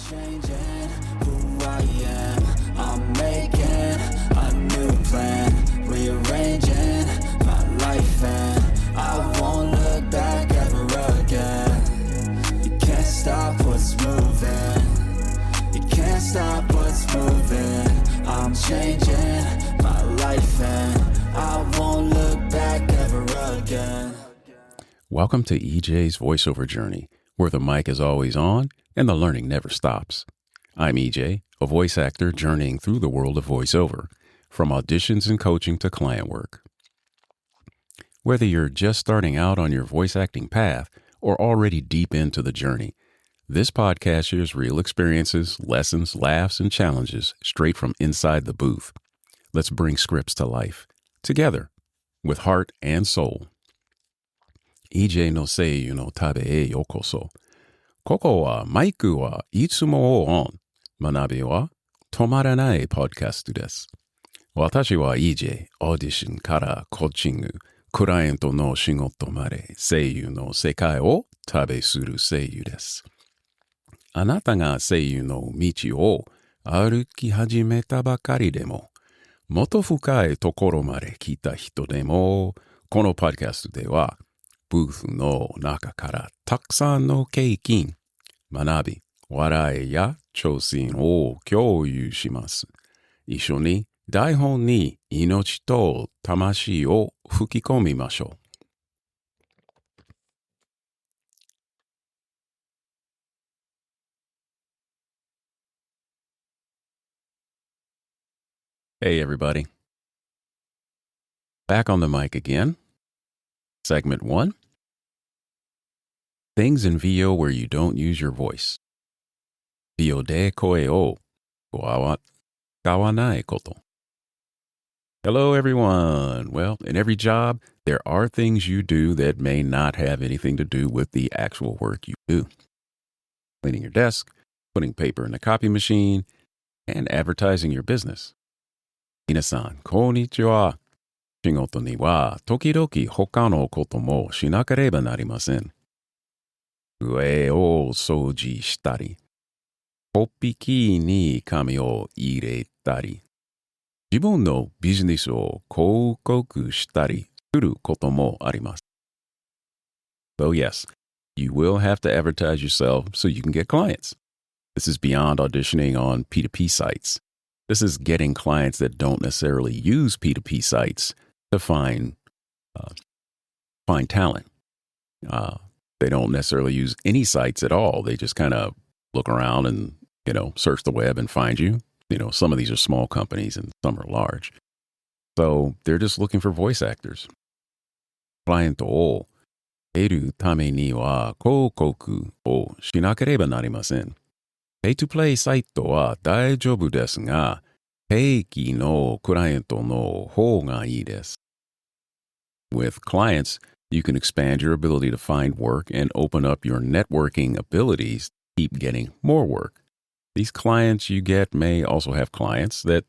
changing who I am. I'm making a new plan, rearranging my life, and I won't look back ever again. You can't stop what's moving. You can't stop what's moving. I'm changing my life, and I won't look back ever again. Welcome to EJ's voiceover journey, where the mic is always on and the learning never stops. I'm EJ, a voice actor journeying through the world of voiceover, from auditions and coaching to client work. Whether you're just starting out on your voice acting path or already deep into the journey, this podcast shares real experiences, lessons, laughs, and challenges straight from inside the booth. Let's bring scripts to life, together, with heart and soul. EJ no seiyuu no tabe e yokoso. Koko wa maiku wa itsumo o on. Manabe wa tomaranai podcastu desu. Watashi wa EJ, audition kara coachingu, kurai no shigoto made, seiyuu no sekai o tabe suru seiyuu desu. Anata ga seiyuu no michi o aruki hajimeta bakari demo, moto fukai tokoro made kita hito demo, kono podcastu de wa booth no naka kara takusan no keikin, manabi, warai ya chousin o kyōyū shimasu. Issho ni daihon ni inochi to tamashii o fukikomimashou. Hey everybody. Back on the mic again. Segment 1. Things in VO where you don't use your voice. VO de koe o kawanai koto. Hello everyone. Well, in every job, there are things you do that may not have anything to do with the actual work you do. Cleaning your desk, putting paper in the copy machine, and advertising your business. Minasan, konnichiwa. Shigoto ni wa tokidoki hoka no koto mo shinakereba narimasen. Ue o soji shitari. Koppiki ni kami o iretari. Jibun no business o koukoku shitari suru koto mo arimasu. So yes, you will have to advertise yourself so you can get clients. This is beyond auditioning on P2P sites. This is getting clients that don't necessarily use P2P sites to find talent. They don't necessarily use any sites at all. They just kind of look around and, search the web and find you. Some of these are small companies and some are large. So they're just looking for voice actors. Client o eru tame ni wa koukoku o shinakereba narimasen. Pay-to-play site wa daijoubu desu ga, peiki no client no hou ga ii desu. With clients, you can expand your ability to find work and open up your networking abilities to keep getting more work. These clients you get may also have clients that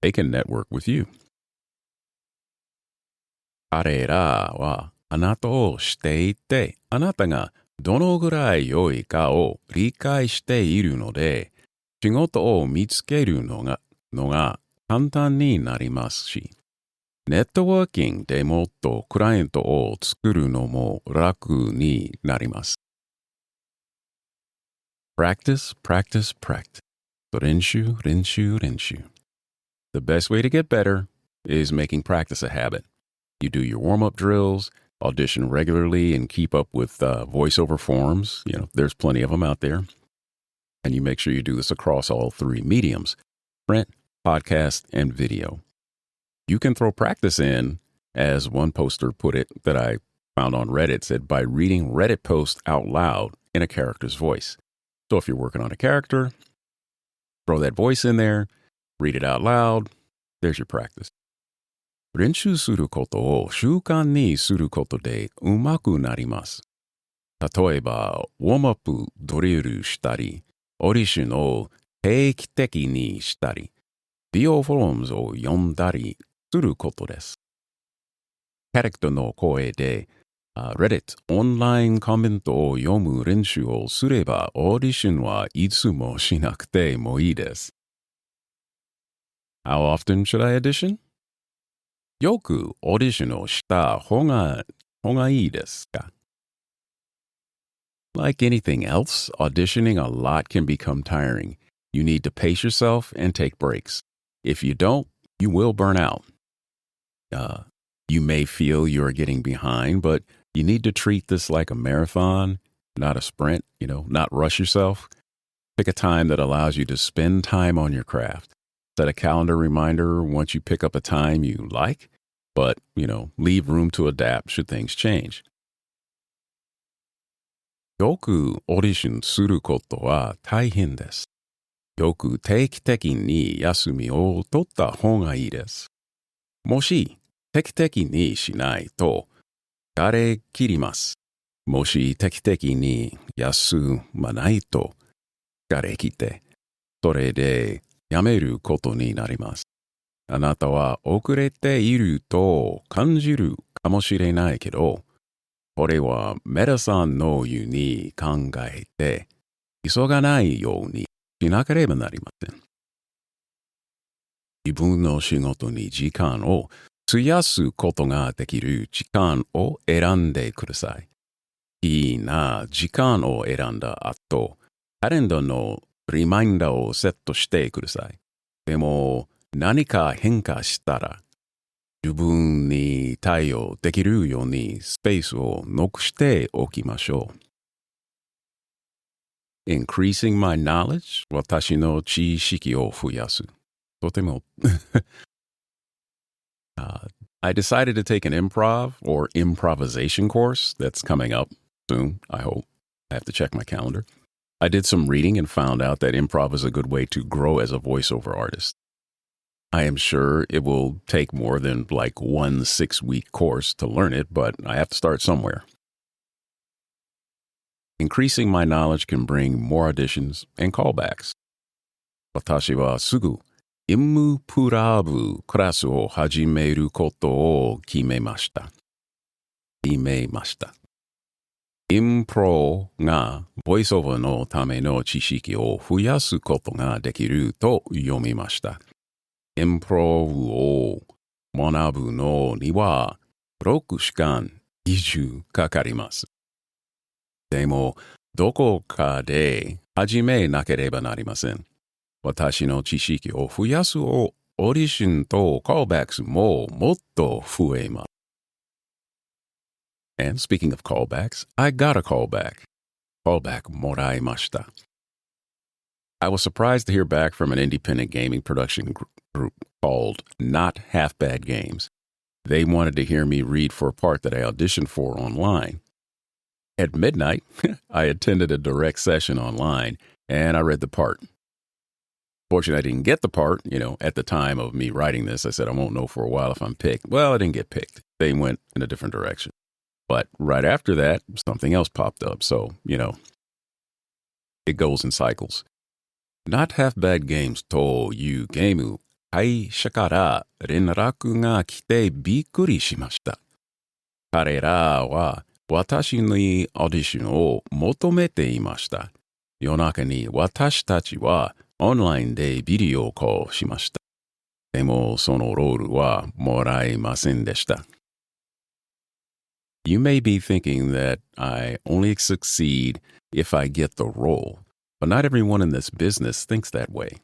they can network with you. Karera wa anata o shite ite, anata ga dono gurai yoi ka o rikai shite iru no de, shigoto o mitsukeru no ga kantan ni narimasu shi. Networking de motto client o tsūru no mo raku ni narimasu. Practice, practice, practice. Renshū, renshū, renshū. The best way to get better is making practice a habit. You do your warm-up drills, audition regularly, and keep up with voiceover forums. There's plenty of them out there. And you make sure you do this across all 3 mediums: print, podcast, and video. You can throw practice in, as one poster put it that I found on Reddit, said, by reading Reddit posts out loud in a character's voice. So if you're working on a character, throw that voice in there, read it out loud, there's your practice. Renshū suru koto o shūkan ni suru koto de umaku narimasu. Tatoeba, warm-up doriru shitari, audition o teikiteki ni shitari, VO forms o yondari suru koto desu. Character no koe de Reddit オンラインコメントを読む練習をすればオーディションはいつもしなくてもいいです。How often should I audition? よくオーディションをした方がいいですか? Like anything else, auditioning a lot can become tiring. You need to pace yourself and take breaks. If you don't, you will burn out. You may feel you're getting behind, but you need to treat this like a marathon, not a sprint, not rush yourself. Pick a time that allows you to spend time on your craft. Set a calendar reminder once you pick up a time you like, but, leave room to adapt should things change. よくオーディションすることは大変です。よく定期的に休みを取った方がいいです。もし定期的にしないと疲れ切ります。もし定期的に休まないと疲れ切ってそれでやめることになります。あなたは遅れていると感じるかもしれないけど、これは皆さんのように考えて急がないようにしなければなりません。自分の仕事に時間を費やすことができる時間を選んでください。いいな時間を選んだ後、カレンダーのリマインダーをセットしてください。でも何か変化したら自分に対応できるようにスペースを残しておきましょう。Increasing my knowledge 私の知識を増やす。とてもI decided to take an improv or improvisation course that's coming up soon, I hope. I have to check my calendar. I did some reading and found out that improv is a good way to grow as a voiceover artist. I am sure it will take more than like 1 6-week course to learn it, but I have to start somewhere. Increasing my knowledge can bring more auditions and callbacks. 私はすぐインプラブクラスを始めることを決めました。インプロがボイスオーバーのための知識を増やすことができると読みました。インプロを学ぶのには6時間以上かかります。でも、どこかで始めなければなりません。私の知識を増やすオーディションとコールバックスももっと増えます。And speaking of callbacks, I got a callback. Callback もらいました。I was surprised to hear back from an independent gaming production group called Not Half Bad Games. They wanted to hear me read for a part that I auditioned for online. At midnight, I attended a direct session online, and I read the part. Fortunately, I didn't get the part, at the time of me writing this. I said, I won't know for a while if I'm picked. Well, I didn't get picked. They went in a different direction. But right after that, something else popped up. So, it goes in cycles. Not Half Bad Games というゲーム、会社から連絡が来てびっくりしました。彼らは私にオーディションを求めていました。夜中に私たちはオンラインでビデオコールしました。でもそのロールはもらえませんでした。You may be thinking that I only succeed if I get the role, but not everyone in this business thinks that way.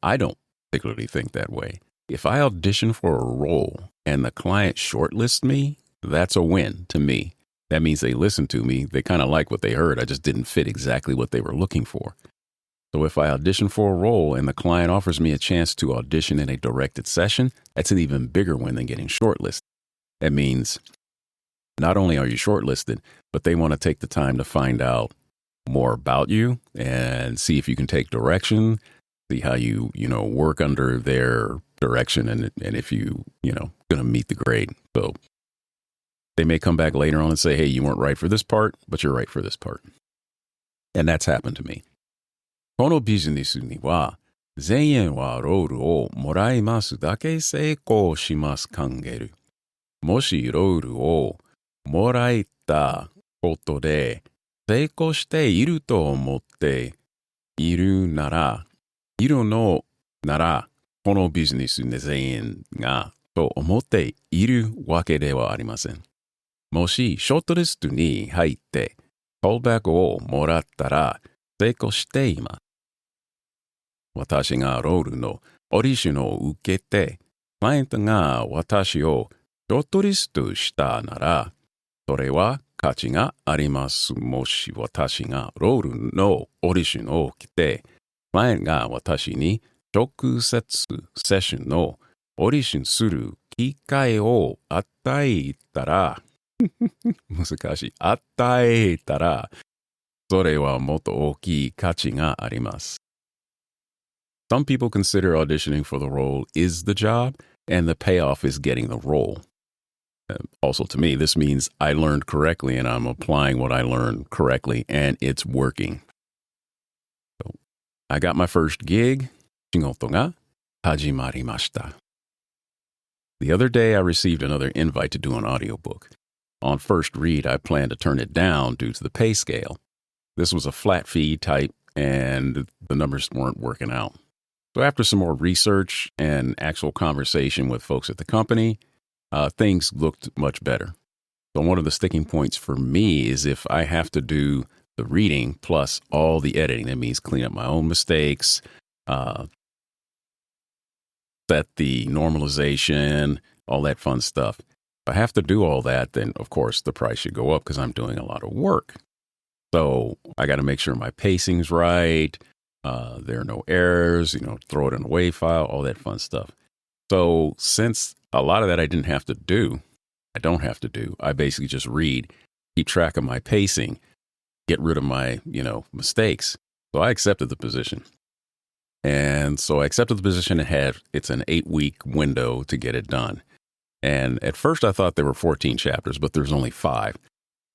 I don't particularly think that way. If I audition for a role and the client shortlists me, that's a win to me. That means they listened to me. They kind of like what they heard. I just didn't fit exactly what they were looking for. So if I audition for a role and the client offers me a chance to audition in a directed session, that's an even bigger win than getting shortlisted. That means not only are you shortlisted, but they want to take the time to find out more about you and see if you can take direction, see how you work under their direction and if you, going to meet the grade. So they may come back later on and say, hey, you weren't right for this part, but you're right for this part. And that's happened to me. このビジネスには、全員はロールをもらいますだけ成功します考える。もしロールをもらえたことで成功していると思っているなら、いるのなら、このビジネスに全員がと思っているわけではありません。もしショートリストに入ってコールバックをもらったら成功しています。私がロールのオーディションを受けて、クライアントが私をショートリストしたなら、それは価値があります。もし私がロールのオーディションを受けて、クライアントが私に直接セッションのオーディションする機会を与えたら、難しい。与えたら、それはもっと大きい価値があります。Some people consider auditioning for the role is the job, and the payoff is getting the role. Also, to me, this means I learned correctly and I'm applying what I learned correctly, and it's working. So, I got my first gig. 仕事が始まりました。The other day, I received another invite to do an audiobook. On first read, I planned to turn it down due to the pay scale. This was a flat fee type, and the numbers weren't working out. So after some more research and actual conversation with folks at the company, things looked much better. So one of the sticking points for me is if I have to do the reading plus all the editing, that means clean up my own mistakes, set the normalization, all that fun stuff. If I have to do all that, then of course the price should go up because I'm doing a lot of work. So I got to make sure my pacing's right. There are no errors, throw it in a WAV file, all that fun stuff. So since a lot of that I don't have to do, I basically just read, keep track of my pacing, get rid of my, mistakes. So I accepted the position. And so I accepted the position and it's an 8-week window to get it done. And at first I thought there were 14 chapters, but there's only 5.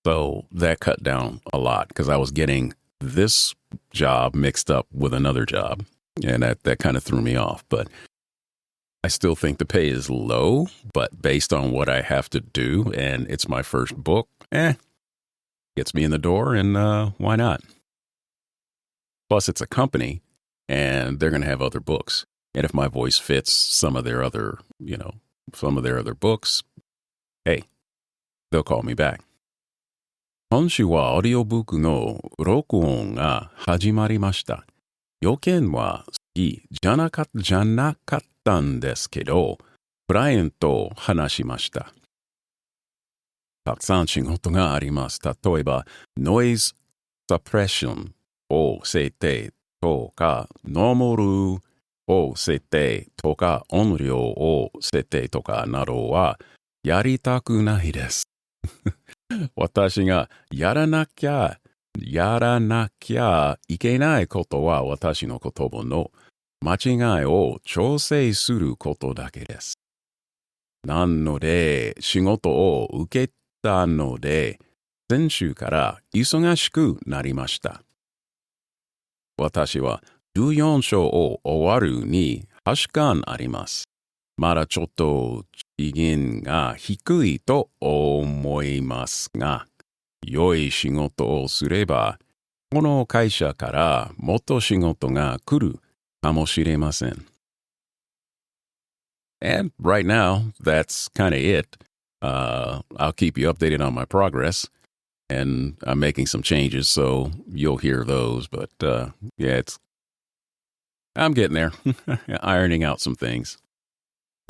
So that cut down a lot because I was getting this job mixed up with another job. And that kind of threw me off. But I still think the pay is low, but based on what I have to do, and it's my first book, gets me in the door, and why not? Plus, it's a company, and they're going to have other books. And if my voice fits some of their other books, hey, they'll call me back. 今週はオーディオブックの録音が始まりました。要件は好きじゃなかったんですけど、クライアントと話しました。たくさん仕事があります。例えば、ノイズサプレッションを設定とか、ノーマルを設定とか、音量を設定とかなどはやりたくないです。私がやらなきゃいけないことは私の言葉の間違いを調整することだけです。なので仕事を受けたので先週から忙しくなりました。私は14章を終わるに8巻あります。まだちょっと次元が低いと思いますが、良い仕事をすれば、この会社からもっと仕事が来るかもしれません。And right now, that's kind of it. I'll keep you updated on my progress. And I'm making some changes, so you'll hear those. But I'm getting there. Ironing out some things.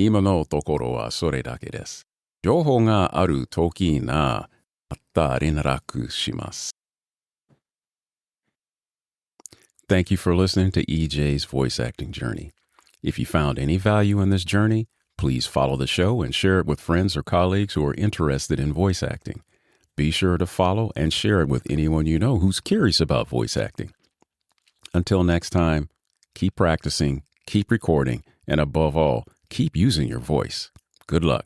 今のところはそれだけです。情報があるときな、また連絡します。Thank you for listening to EJ's voice acting journey. If you found any value in this journey, please follow the show and share it with friends or colleagues who are interested in voice acting. Be sure to follow and share it with anyone you know who's curious about voice acting. Until next time, keep practicing, keep recording, and above all, keep using your voice. Good luck.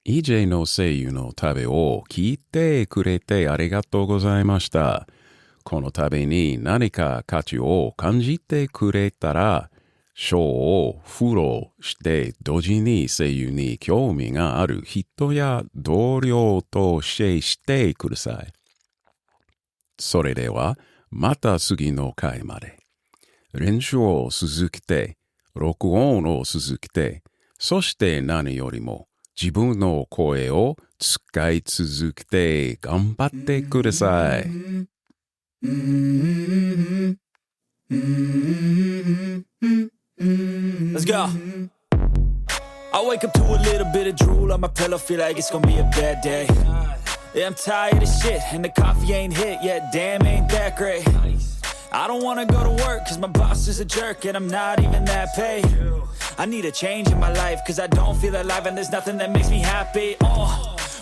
EJ のseiyuuの旅を聞いてくれてありがとうございました。この旅に何か価値を感じてくれたら、章をフローして同時に声優に興味がある人や同僚とシェアしてください。それではまた次の回まで。練習を続けて、録音を続けて、そして何よりも自分の声を使い続けて頑張ってください。Let's go. I wake up to a little bit of drool on my pillow, feel like it's gonna be a bad day. Yeah, I'm tired of shit, and the coffee ain't hit yet, damn, ain't that great. I don't wanna go to work, cause my boss is a jerk, and I'm not even that paid. I need a change in my life, cause I don't feel alive, and there's nothing that makes me happy.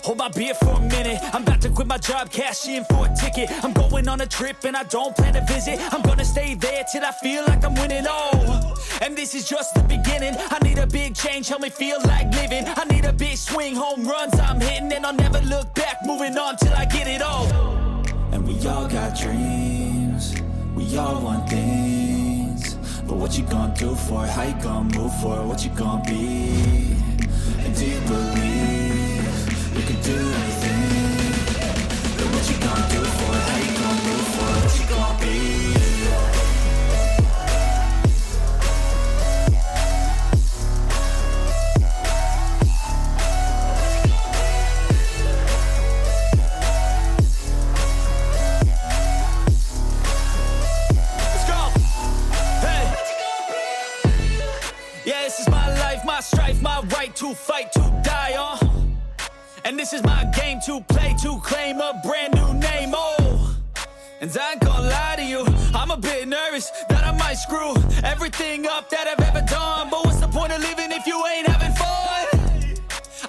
Hold my beer for a minute, I'm about to quit my job, cash in for a ticket. I'm going on a trip and I don't plan to visit. I'm gonna stay there till I feel like I'm winning, and this is just the beginning. I need a big change, help me feel like living. I need a big swing, home runs I'm hitting, and I'll never look back, moving on till I get it all. And we all got dreams, we all want things, but what you gonna do for it? How you gonna move for it? What you gonna be? And do you believe you can do anything? But what you gonna do for it? How you gonna move for it? What you gonna be? Let's go! Hey! Yeah, this is my life, my strife, my right to fight, to die on. And this is my game to play, to claim a brand new name, And I ain't gonna lie to you, I'm a bit nervous that I might screw everything up that I've ever done. But what's the point of living if you ain't having fun?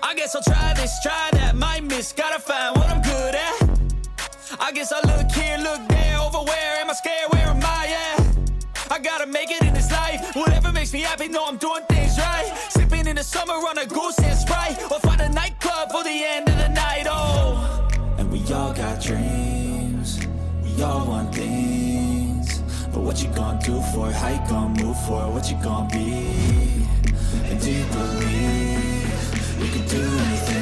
I guess I'll try this, try that, might miss, gotta find what I'm good at. I guess I look here, look there, over where am I scared, where am I at? I gotta make it in this life, whatever makes me happy, know I'm doing things right. Sipping in the summer on a goose and Sprite, or find a nightclub for the end of the night, And we all got dreams, we all want things, but what you gonna do for it? How you gonna move for it? What you gonna be? And do you believe you can do anything?